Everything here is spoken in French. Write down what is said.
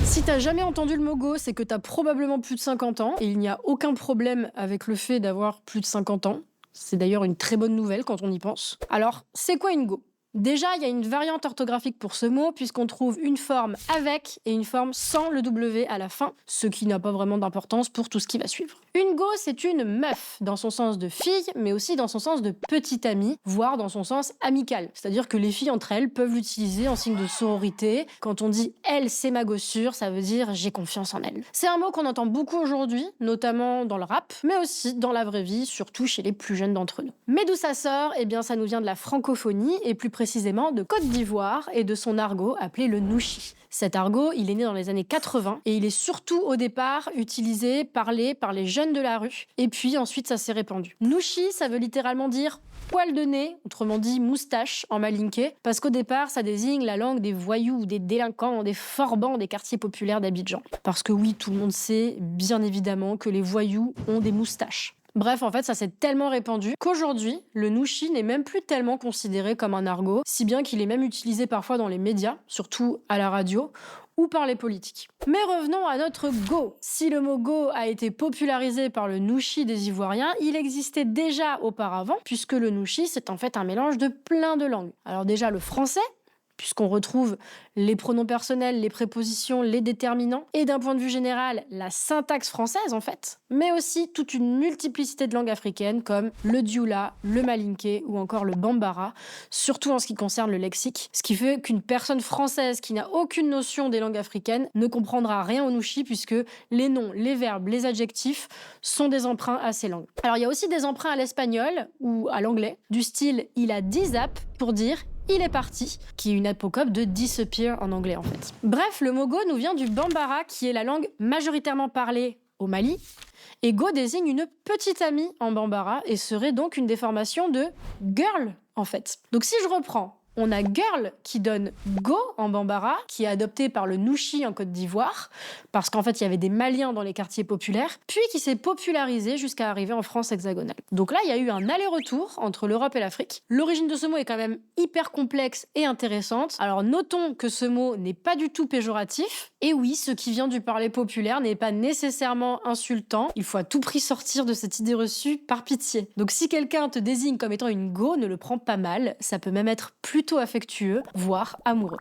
Si t'as jamais entendu le mot go, c'est que t'as probablement plus de 50 ans, et il n'y a aucun problème avec le fait d'avoir plus de 50 ans. C'est d'ailleurs une très bonne nouvelle quand on y pense. Alors, c'est quoi une go ? Déjà, il y a une variante orthographique pour ce mot, puisqu'on trouve une forme avec et une forme sans le W à la fin, ce qui n'a pas vraiment d'importance pour tout ce qui va suivre. Une go, c'est une meuf, dans son sens de fille, mais aussi dans son sens de petite amie, voire dans son sens amical. C'est-à-dire que les filles entre elles peuvent l'utiliser en signe de sororité. Quand on dit « elle, c'est ma gossure », ça veut dire « j'ai confiance en elle ». C'est un mot qu'on entend beaucoup aujourd'hui, notamment dans le rap, mais aussi dans la vraie vie, surtout chez les plus jeunes d'entre nous. Mais d'où ça sort ? Eh bien, ça nous vient de la francophonie, et plus précisément de Côte d'Ivoire et de son argot appelé le nouchi. Cet argot, il est né dans les années 80 et il est surtout au départ utilisé, parlé par les jeunes de la rue. Et puis ensuite, ça s'est répandu. Nouchi, ça veut littéralement dire poil de nez, autrement dit moustache en malinké, parce qu'au départ, ça désigne la langue des voyous, des délinquants, des forbans des quartiers populaires d'Abidjan. Parce que oui, tout le monde sait, bien évidemment, que les voyous ont des moustaches. Bref, en fait, ça s'est tellement répandu qu'aujourd'hui, le nouchi n'est même plus tellement considéré comme un argot, si bien qu'il est même utilisé parfois dans les médias, surtout à la radio, ou par les politiques. Mais revenons à notre go. Si le mot go a été popularisé par le nouchi des Ivoiriens, il existait déjà auparavant, puisque le nouchi, c'est en fait un mélange de plein de langues. Alors déjà le français, puisqu'on retrouve les pronoms personnels, les prépositions, les déterminants, et d'un point de vue général, la syntaxe française en fait, mais aussi toute une multiplicité de langues africaines comme le dioula, le malinké ou encore le bambara, surtout en ce qui concerne le lexique, ce qui fait qu'une personne française qui n'a aucune notion des langues africaines ne comprendra rien au nouchi puisque les noms, les verbes, les adjectifs sont des emprunts à ces langues. Alors il y a aussi des emprunts à l'espagnol ou à l'anglais, du style « il a 10 apps » pour dire il est parti, qui est une apocope de disappear en anglais en fait. Bref, le mot go nous vient du bambara, qui est la langue majoritairement parlée au Mali, et go désigne une petite amie en bambara et serait donc une déformation de girl en fait. Donc si je reprends, on a girl qui donne go en bambara, qui est adopté par le nouchi en Côte d'Ivoire, parce qu'en fait il y avait des Maliens dans les quartiers populaires, puis qui s'est popularisé jusqu'à arriver en France hexagonale. Donc là il y a eu un aller-retour entre l'Europe et l'Afrique. L'origine de ce mot est quand même hyper complexe et intéressante. Alors notons que ce mot n'est pas du tout péjoratif, et oui, ce qui vient du parler populaire n'est pas nécessairement insultant. Il faut à tout prix sortir de cette idée reçue par pitié. Donc si quelqu'un te désigne comme étant une go, ne le prends pas mal, ça peut même être plutôt affectueux, voire amoureux.